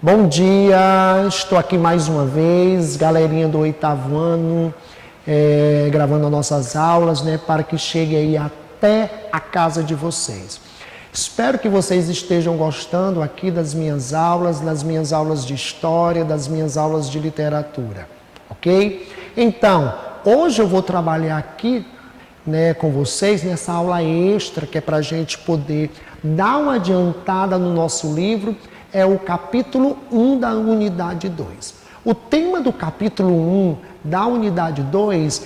Bom dia, estou aqui mais uma vez, galerinha do 8º ano, gravando as nossas aulas, para que chegue aí até a casa de vocês. Espero que vocês estejam gostando aqui das minhas aulas de história, das minhas aulas de literatura, ok? Então, hoje eu vou trabalhar aqui, com vocês nessa aula extra, que é para a gente poder dar uma adiantada no nosso livro. É o capítulo 1 da unidade 2. O tema do capítulo 1 da unidade 2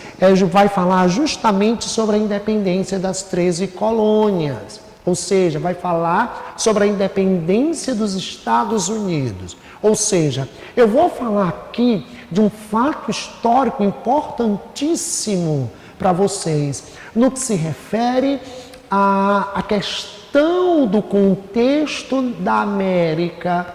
vai falar justamente sobre a independência das 13 colônias. Ou seja, vai falar sobre a independência dos Estados Unidos. Ou seja, eu vou falar aqui de um fato histórico importantíssimo para vocês, no que se refere à questão do contexto da América,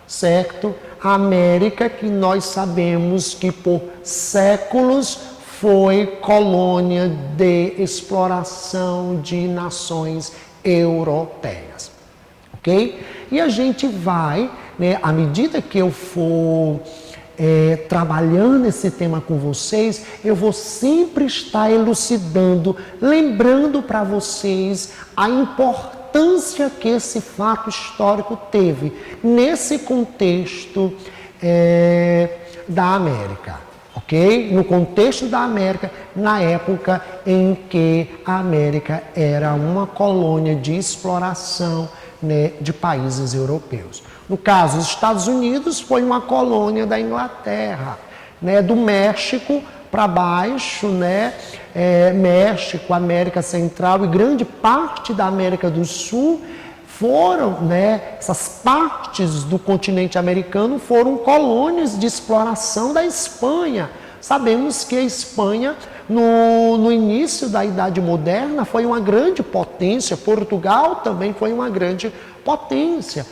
certo? A América que nós sabemos que por séculos foi colônia de exploração de nações europeias, ok? E a gente vai, à medida que eu for trabalhando esse tema com vocês, eu vou sempre estar elucidando, lembrando para vocês a importância que esse fato histórico teve nesse contexto da América, ok? No contexto da América, na época em que a América era uma colônia de exploração, de países europeus. No caso, os Estados Unidos foi uma colônia da Inglaterra, do México para baixo, México, América Central e grande parte da América do Sul foram, essas partes do continente americano foram colônias de exploração da Espanha. Sabemos que a Espanha, no início da Idade Moderna, foi uma grande potência, Portugal também foi uma grande potência.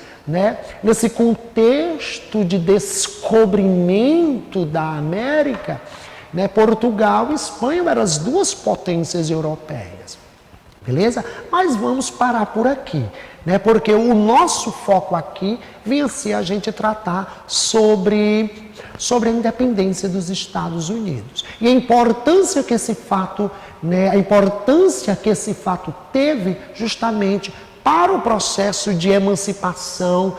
Nesse contexto de descobrimento da América, Portugal e Espanha eram as duas potências europeias, beleza? Mas vamos parar por aqui, porque o nosso foco aqui vem a ser a gente tratar sobre a independência dos Estados Unidos e a importância que esse fato, teve justamente para o processo de emancipação,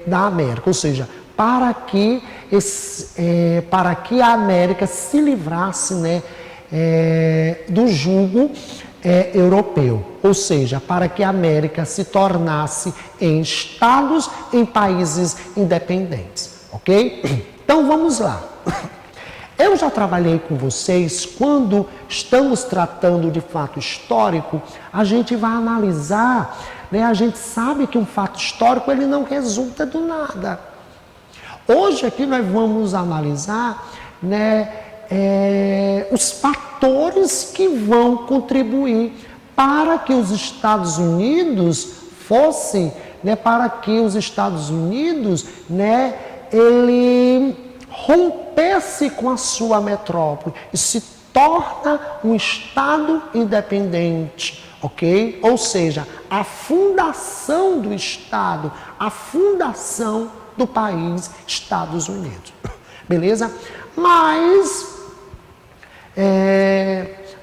da América, ou seja, para que a América se livrasse, do jugo europeu, ou seja, para que a América se tornasse em estados, em países independentes, ok? Então vamos lá. Eu já trabalhei com vocês, quando estamos tratando de fato histórico, a gente vai analisar, a gente sabe que um fato histórico ele não resulta do nada. Hoje aqui nós vamos analisar, os fatores que vão contribuir para que os Estados Unidos ele rompesse com a sua metrópole e se torna um Estado independente, ok? Ou seja, a fundação do Estado, a fundação do país Estados Unidos, beleza? Mas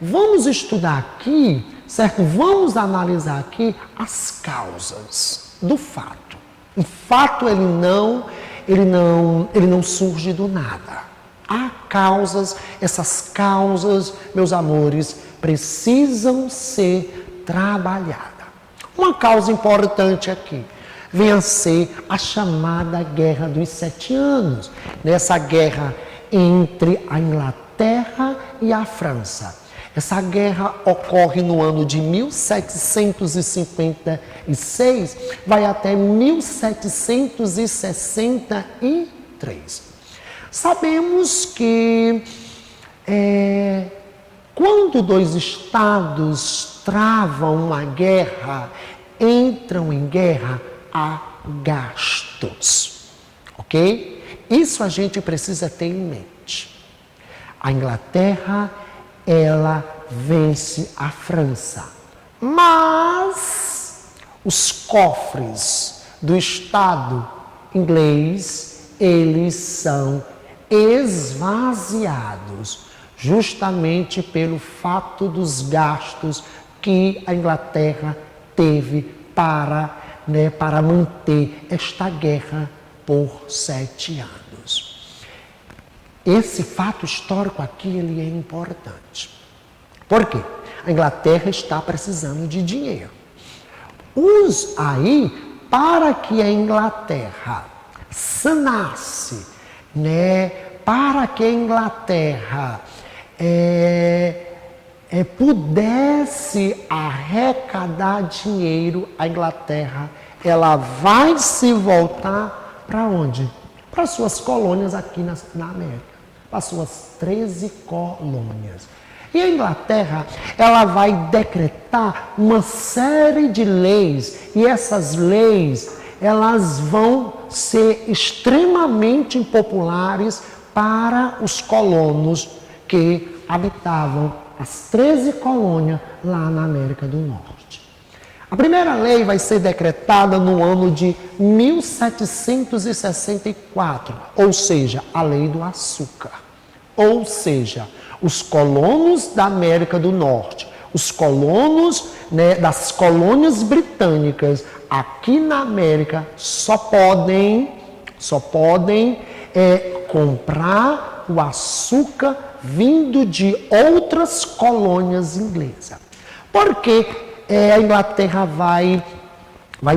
vamos estudar aqui, certo? Vamos analisar aqui as causas do fato. O fato ele não surge do nada. Há causas, essas causas, meus amores, precisam ser trabalhadas. Uma causa importante aqui vem a ser a chamada Guerra dos 7 Anos, nessa guerra entre a Inglaterra e a França. Essa guerra ocorre no ano de 1756, vai até 1763. Sabemos que quando dois estados travam uma guerra, entram em guerra, há gastos, ok? Isso a gente precisa ter em mente. A Inglaterra, ela vence a França, mas os cofres do Estado inglês, eles são esvaziados, justamente pelo fato dos gastos que a Inglaterra teve para manter esta guerra por 7 anos. Esse fato histórico aqui ele é importante. Por quê? A Inglaterra está precisando de dinheiro. Para que a Inglaterra sanasse, para que a Inglaterra pudesse arrecadar dinheiro, a Inglaterra ela vai se voltar para onde? Para suas colônias aqui na América, para suas 13 colônias. E a Inglaterra, ela vai decretar uma série de leis, e essas leis, elas vão ser extremamente impopulares para os colonos que habitavam as 13 colônias lá na América do Norte. A primeira lei vai ser decretada no ano de 1764, ou seja, a Lei do Açúcar. Ou seja, os colonos da América do Norte, os colonos das colônias britânicas aqui na América só podem comprar o açúcar vindo de outras colônias inglesas. Por que a Inglaterra vai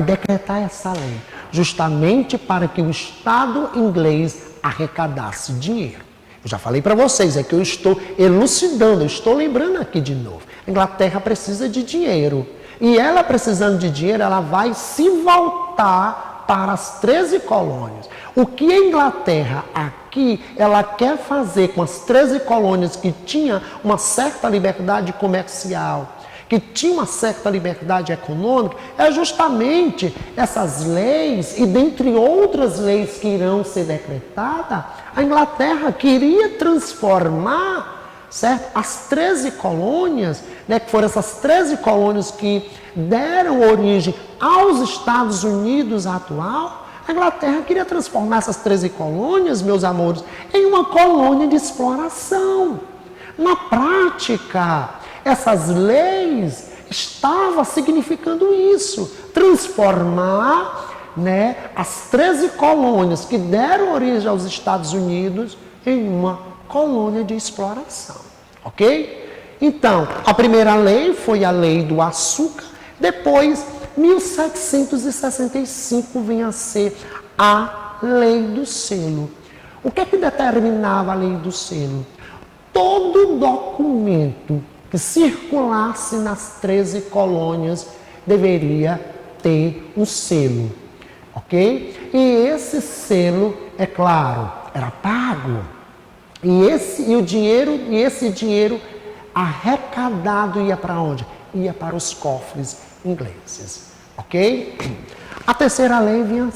decretar essa lei? Justamente para que o Estado inglês arrecadasse dinheiro. Eu já falei para vocês, é que eu estou elucidando, eu estou lembrando aqui de novo. A Inglaterra precisa de dinheiro. E ela precisando de dinheiro, ela vai se voltar para as 13 colônias. O que a Inglaterra aqui, ela quer fazer com as 13 colônias que tinha uma certa liberdade comercial, que tinha uma certa liberdade econômica, é justamente essas leis, e dentre outras leis que irão ser decretadas, a Inglaterra queria transformar, certo, as 13 colônias, que foram essas 13 colônias que deram origem aos Estados Unidos atual. A Inglaterra queria transformar essas 13 colônias, meus amores, em uma colônia de exploração. Na prática, essas leis estavam significando isso, transformar as 13 colônias que deram origem aos Estados Unidos em uma colônia de exploração, ok? Então, a primeira lei foi a Lei do Açúcar, depois, 1765 vem a ser a Lei do Selo. O que é que determinava a Lei do Selo? Todo documento que circulasse nas 13 colônias deveria ter um selo, ok? E esse selo, é claro, era pago. E esse dinheiro arrecadado ia para onde? Ia para os cofres ingleses, ok? A terceira lei vinha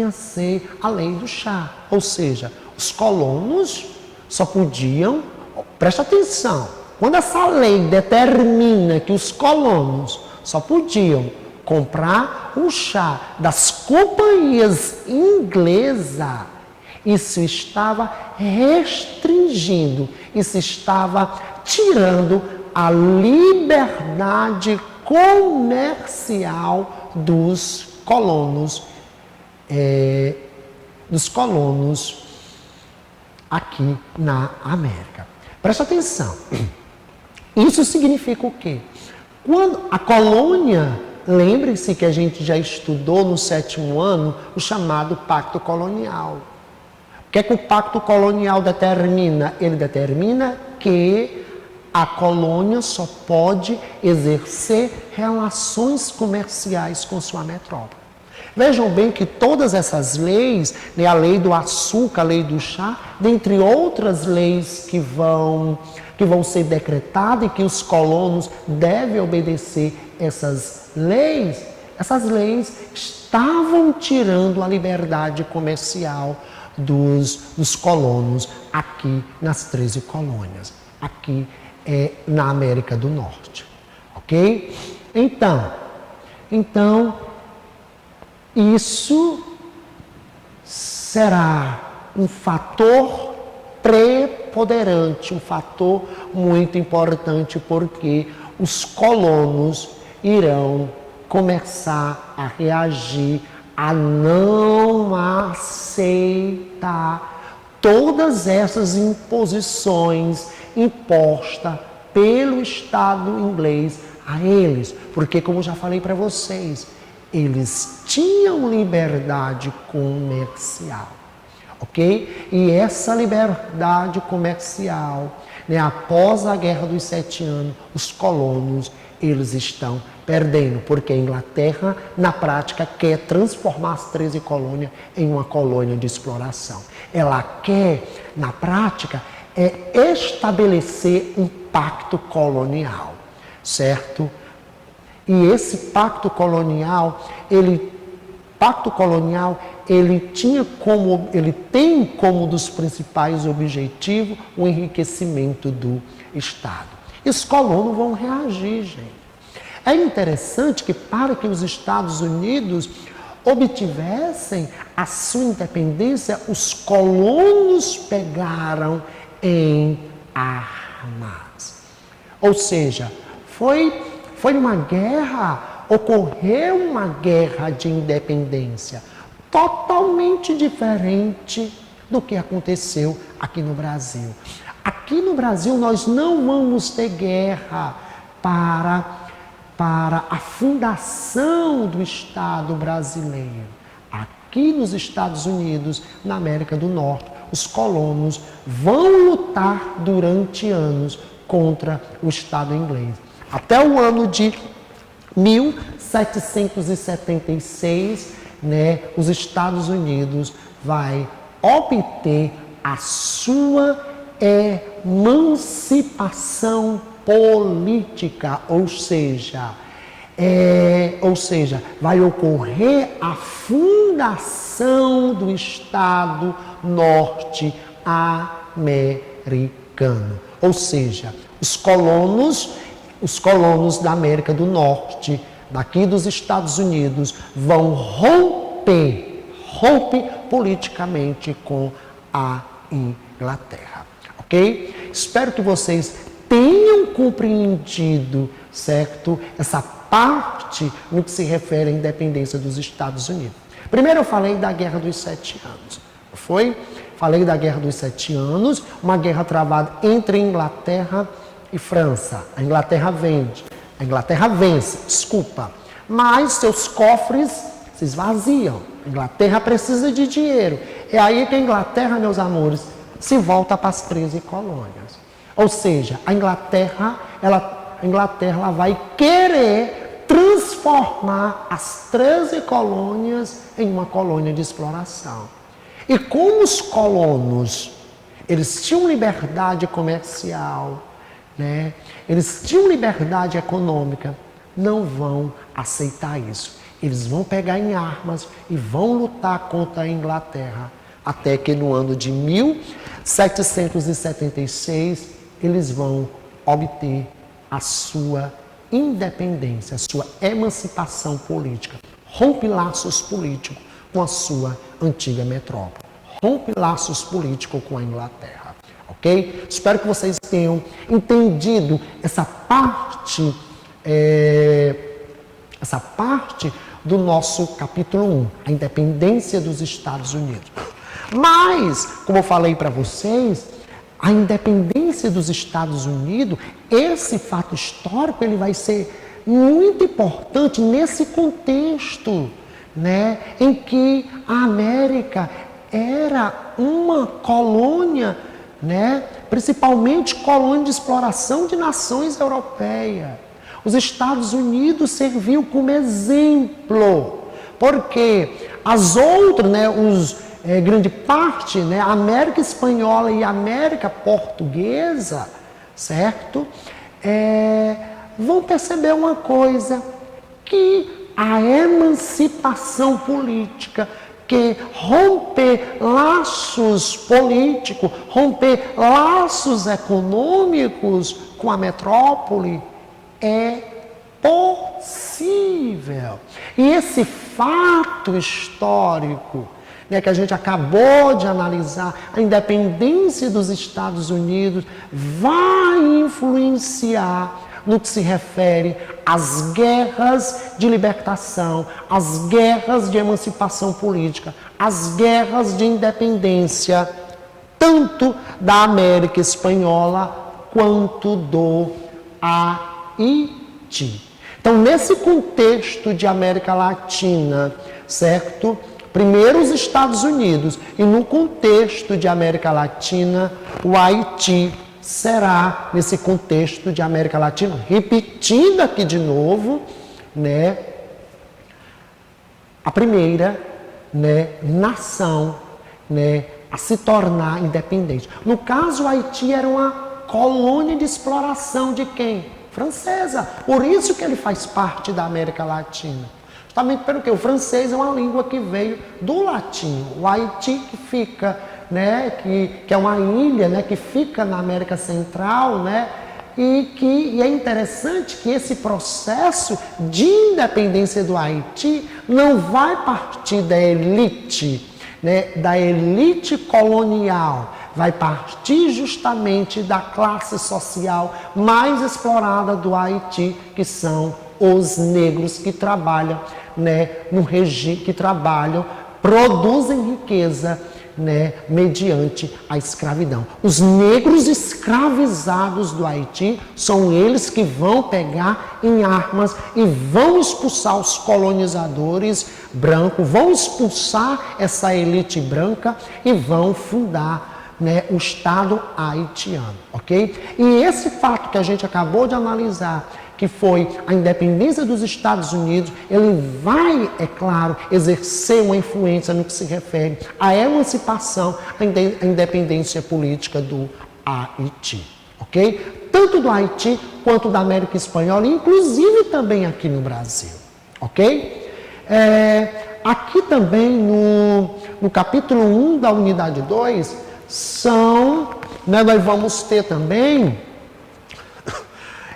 a ser a Lei do Chá, ou seja, os colonos só podiam, presta atenção, quando essa lei determina que os colonos só podiam comprar o chá das companhias inglesas, isso estava restringindo, isso estava tirando a liberdade comercial dos colonos aqui na América. Presta atenção. Isso significa o quê? Quando a colônia, lembre-se que a gente já estudou no 7º ano o chamado Pacto Colonial. O que é que o Pacto Colonial determina? Ele determina que a colônia só pode exercer relações comerciais com sua metrópole. Vejam bem que todas essas leis, a Lei do Açúcar, a Lei do Chá, dentre outras leis que vão ser decretadas e que os colonos devem obedecer essas leis estavam tirando a liberdade comercial dos colonos aqui nas 13 colônias, aqui na América do Norte, ok? Então, isso será um fator preponderante, um fator muito importante, porque os colonos irão começar a reagir, a não aceitar todas essas imposições impostas pelo Estado inglês a eles, porque, como já falei para vocês, eles tinham liberdade comercial, ok? E essa liberdade comercial, né, após a Guerra dos 7 Anos, os colonos, eles estão perdendo, porque a Inglaterra, na prática, quer transformar as 13 colônias em uma colônia de exploração. Ela quer, na prática, estabelecer um pacto colonial, certo? E esse pacto colonial, ele tem como dos principais objetivos o enriquecimento do Estado. E os colonos vão reagir, gente. É interessante que, para que os Estados Unidos obtivessem a sua independência, os colonos pegaram em armas. Ou seja, foi uma guerra, ocorreu uma guerra de independência totalmente diferente do que aconteceu aqui no Brasil. Aqui no Brasil nós não vamos ter guerra para a fundação do Estado brasileiro. Aqui nos Estados Unidos, na América do Norte, os colonos vão lutar durante anos contra o Estado inglês. Até o ano de 1776, né, os Estados Unidos vai obter a sua emancipação política, ou seja, vai ocorrer a fundação do Estado norte-americano. Ou seja, os colonos da América do Norte, daqui dos Estados Unidos, vão romper politicamente com a Inglaterra, ok? Espero que vocês tenham compreendido, certo? Essa parte no que se refere à independência dos Estados Unidos. Primeiro eu falei da Guerra dos 7 Anos, foi? Falei da Guerra dos 7 Anos, uma guerra travada entre Inglaterra e França. A Inglaterra vence, mas seus cofres se esvaziam. A Inglaterra precisa de dinheiro. É aí que a Inglaterra, meus amores, se volta para as 13 colônias. Ou seja, a Inglaterra vai querer transformar as 13 colônias em uma colônia de exploração. E como os colonos, eles tinham liberdade comercial, né? Eles tinham liberdade econômica, não vão aceitar isso. Eles vão pegar em armas e vão lutar contra a Inglaterra, até que no ano de 1776 eles vão obter a sua independência, a sua emancipação política. Rompe laços políticos com a sua antiga metrópole. Rompe laços políticos com a Inglaterra. Ok? Espero que vocês tenham entendido essa parte do nosso capítulo 1, a independência dos Estados Unidos. Mas, como eu falei para vocês, a independência dos Estados Unidos, esse fato histórico, ele vai ser muito importante nesse contexto, né, em que a América era uma colônia, né, principalmente colônia de exploração de nações europeias. Os Estados Unidos serviu como exemplo, porque as outras, né, grande parte, né, a América Espanhola e a América Portuguesa, certo? Vão perceber uma coisa, que a emancipação política, que romper laços políticos, romper laços econômicos com a metrópole é possível. E esse fato histórico, né, que a gente acabou de analisar, a independência dos Estados Unidos vai influenciar no que se refere às guerras de libertação, às guerras de emancipação política, às guerras de independência, tanto da América Espanhola quanto do Haiti. Então, nesse contexto de América Latina, certo? Primeiro os Estados Unidos, e no contexto de América Latina, o Haiti será, nesse contexto de América Latina, repetindo aqui de novo, né, a primeira, né, nação, né, a se tornar independente. No caso, o Haiti era uma colônia de exploração de quem? Francesa. Por isso que ele faz parte da América Latina. Justamente pelo que o francês é uma língua que veio do latim. O Haiti que fica, né, que é uma ilha, né, que fica na América Central, né, e é interessante que esse processo de independência do Haiti não vai partir da elite, né, da elite colonial, vai partir justamente da classe social mais explorada do Haiti, que são os negros que trabalham, né, no regime, que trabalham, produzem riqueza, né, mediante a escravidão. Os negros escravizados do Haiti são eles que vão pegar em armas e vão expulsar os colonizadores brancos, vão expulsar essa elite branca e vão fundar, né, o Estado haitiano, ok? E esse fato que a gente acabou de analisar, que foi a independência dos Estados Unidos, ele vai, é claro, exercer uma influência no que se refere à emancipação, à independência política do Haiti, ok? Tanto do Haiti quanto da América Espanhola, inclusive também aqui no Brasil, ok? Aqui também no capítulo 1 da unidade 2, nós vamos ter também,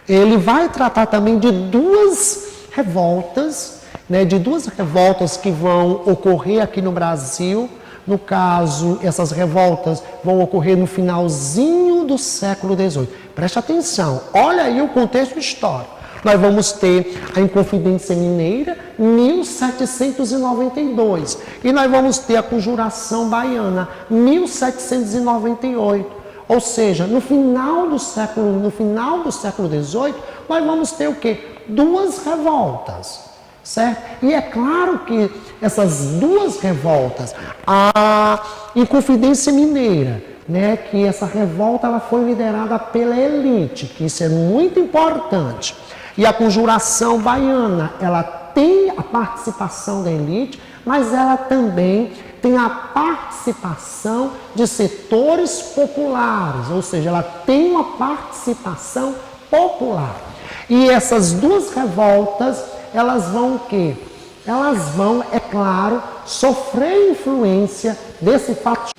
ele vai tratar também de duas revoltas, né, de duas revoltas que vão ocorrer aqui no Brasil. No caso, essas revoltas vão ocorrer no finalzinho do século XVIII. Preste atenção, olha aí o contexto histórico. Nós vamos ter a Inconfidência Mineira, 1792. E nós vamos ter a Conjuração Baiana, 1798. Ou seja, no final do século XVIII, nós vamos ter o quê? Duas revoltas, certo? E é claro que essas duas revoltas, a Inconfidência Mineira, né, que essa revolta ela foi liderada pela elite, que isso é muito importante. E a Conjuração Baiana, ela tem a participação da elite, mas ela também tem a participação de setores populares, ou seja, ela tem uma participação popular. E essas duas revoltas, elas vão o quê? Elas vão, é claro, sofrer influência desse fato.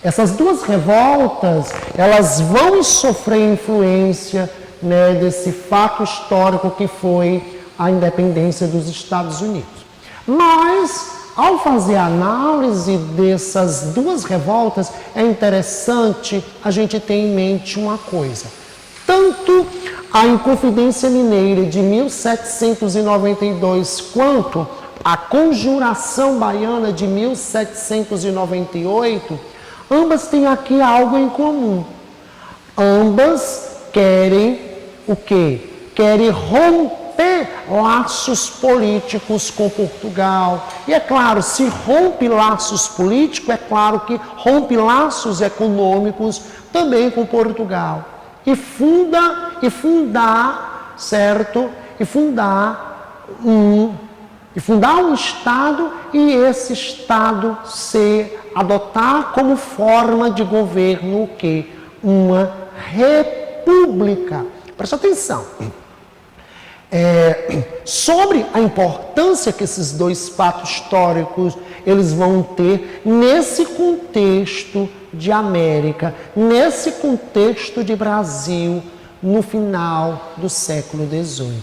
Essas duas revoltas, elas vão sofrer influência, né, desse fato histórico que foi a independência dos Estados Unidos. Mas, ao fazer a análise dessas duas revoltas, é interessante a gente ter em mente uma coisa. Tanto a Inconfidência Mineira de 1792 quanto a Conjuração Baiana de 1798, ambas têm aqui algo em comum. Ambas querem o quê? Querem romper laços políticos com Portugal. E é claro, se rompe laços políticos, é claro que rompe laços econômicos também com Portugal. E fundar, certo? E fundar um Estado, e esse Estado adotar como forma de governo o quê? Uma república. Presta atenção. Sobre a importância que esses dois fatos históricos eles vão ter nesse contexto de América, nesse contexto de Brasil, no final do século XVIII.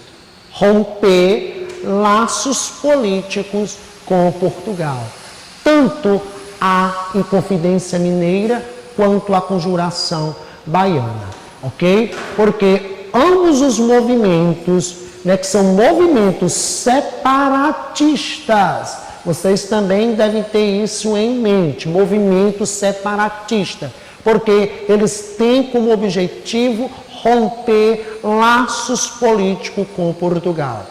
Romper laços políticos com Portugal. tanto a Inconfidência Mineira quanto a Conjuração Baiana, ok? Porque ambos os movimentos, né, que são movimentos separatistas, vocês também devem ter isso em mente, movimento separatista, porque eles têm como objetivo romper laços políticos com Portugal.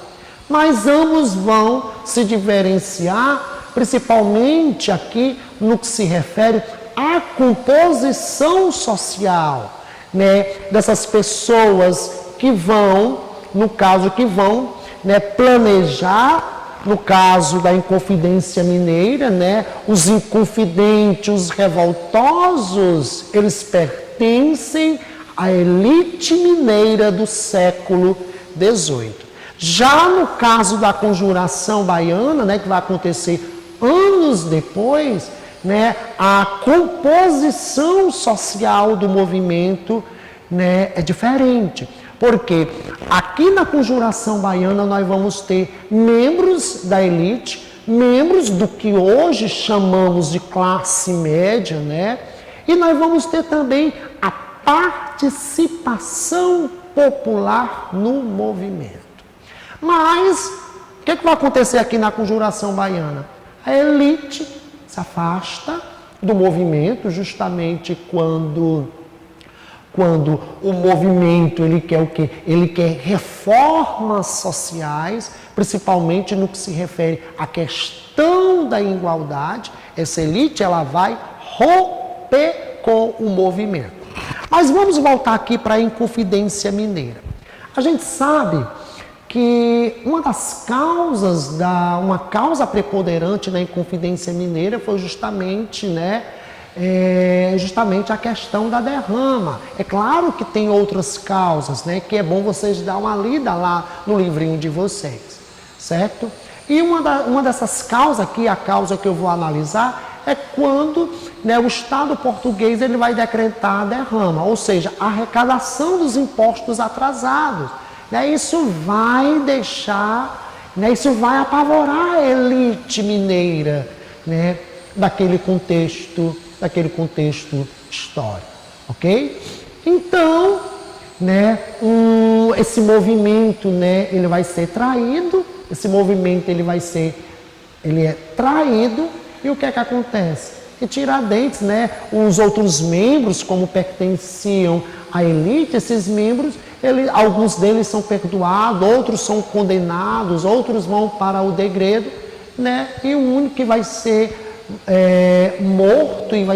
Mas ambos vão se diferenciar, principalmente aqui no que se refere à composição social, né, dessas pessoas que vão, no caso que vão, né, planejar, no caso da Inconfidência Mineira, né, os inconfidentes, os revoltosos, eles pertencem à elite mineira do século XVIII. Já no caso da Conjuração Baiana, né, que vai acontecer anos depois, né, a composição social do movimento, né, é diferente. Porque aqui na Conjuração Baiana nós vamos ter membros da elite, membros do que hoje chamamos de classe média, né? E nós vamos ter também a participação popular no movimento. Mas, o que vai acontecer aqui na Conjuração Baiana? A elite se afasta do movimento justamente quando o movimento ele quer o quê? Ele quer reformas sociais, principalmente no que se refere à questão da igualdade. Essa elite ela vai romper com o movimento. Mas vamos voltar aqui para a Inconfidência Mineira. A gente sabe que uma causa preponderante na Inconfidência Mineira foi justamente, né, justamente a questão da derrama. É claro que tem outras causas, né, que é bom vocês dar uma lida lá no livrinho de vocês, certo? E uma dessas causas aqui, a causa que eu vou analisar, é quando, né, o Estado português ele vai decretar a derrama, ou seja, a arrecadação dos impostos atrasados. Né, isso vai deixar, né, isso vai apavorar a elite mineira, né, daquele contexto histórico, ok? Então, né, esse movimento, né, ele vai ser traído, esse movimento ele é traído, e o que é que acontece? E Tiradentes, né, os outros membros, como pertenciam à elite, esses membros, alguns deles são perdoados, outros são condenados, outros vão para o degredo, né, e o único que vai ser morto e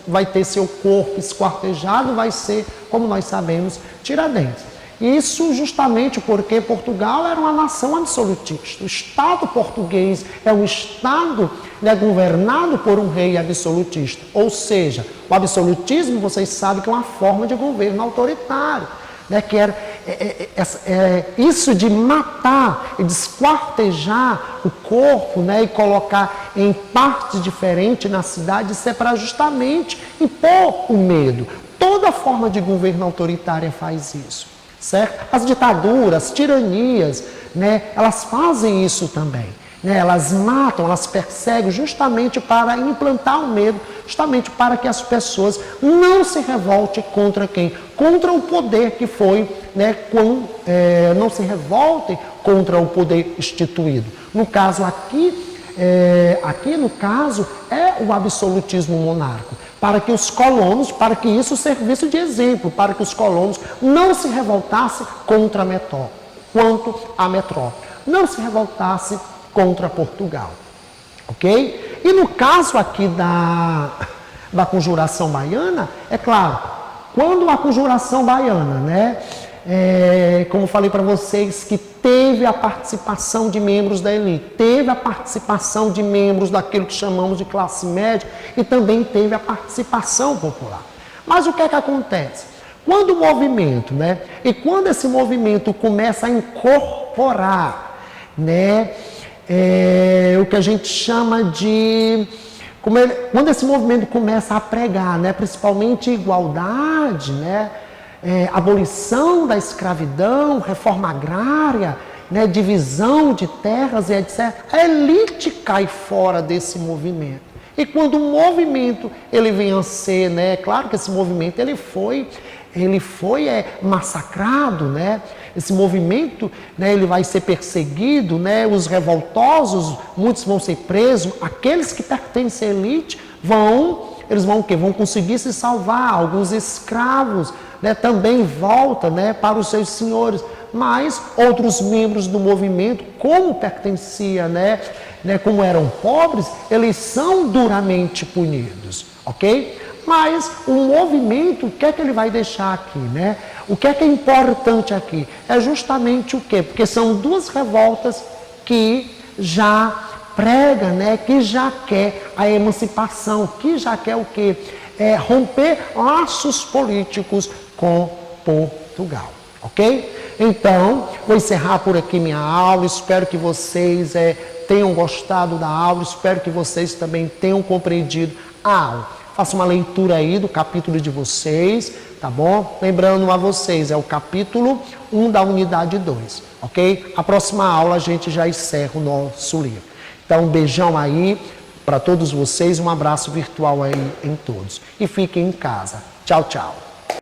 vai ter seu corpo esquartejado vai ser, como nós sabemos, Tiradentes. Isso justamente porque Portugal era uma nação absolutista. O Estado português é um Estado, né, governado por um rei absolutista. Ou seja, o absolutismo, vocês sabem que é uma forma de governo autoritário. Né, que era isso de matar e desquartejar o corpo, né, e colocar em partes diferentes na cidade, isso é para justamente impor o medo. Toda forma de governo autoritária faz isso, certo? As ditaduras, as tiranias, né, elas fazem isso também. Né, elas matam, elas perseguem justamente para implantar o medo, justamente para que as pessoas não se revoltem contra quem? Contra o poder que foi, né, não se revoltem contra o poder instituído. No caso aqui no caso, é o absolutismo monárquico, para que os colonos, para que isso servisse de exemplo, para que os colonos não se revoltassem contra a metrópole, não se revoltassem contra Portugal, ok? E no caso aqui da Conjuração Baiana, é claro, quando a Conjuração Baiana, né, como falei para vocês, que teve a participação de membros da elite, teve a participação de membros daquilo que chamamos de classe média e também teve a participação popular. Mas o que é que acontece? Quando o movimento, né, e quando esse movimento começa a incorporar, né, o que a gente chama de... Quando esse movimento começa a pregar, né, principalmente igualdade, né, abolição da escravidão, reforma agrária, né, divisão de terras e etc., a elite cai fora desse movimento. E quando o movimento ele vem a ser, né, claro que esse movimento ele foi massacrado, né? Esse movimento, né, ele vai ser perseguido, né? Os revoltosos, muitos vão ser presos, aqueles que pertencem à elite eles vão o quê? Vão conseguir se salvar, alguns escravos, né, também voltam, né, para os seus senhores, mas outros membros do movimento, como pertencia, né, como eram pobres, eles são duramente punidos, ok? Mas o movimento, o que é que ele vai deixar aqui, né? O que é importante aqui? É justamente o quê? Porque são duas revoltas que já prega, né? Que já quer a emancipação, que já quer o quê? Romper laços políticos com Portugal, ok? Então, vou encerrar por aqui minha aula, espero que vocês tenham gostado da aula, espero que vocês também tenham compreendido a aula. Faça uma leitura aí do capítulo de vocês, tá bom? Lembrando a vocês, é o capítulo 1 da unidade 2, ok? A próxima aula a gente já encerra o nosso livro. Então, um beijão aí para todos vocês, um abraço virtual aí em todos. E fiquem em casa. Tchau, tchau.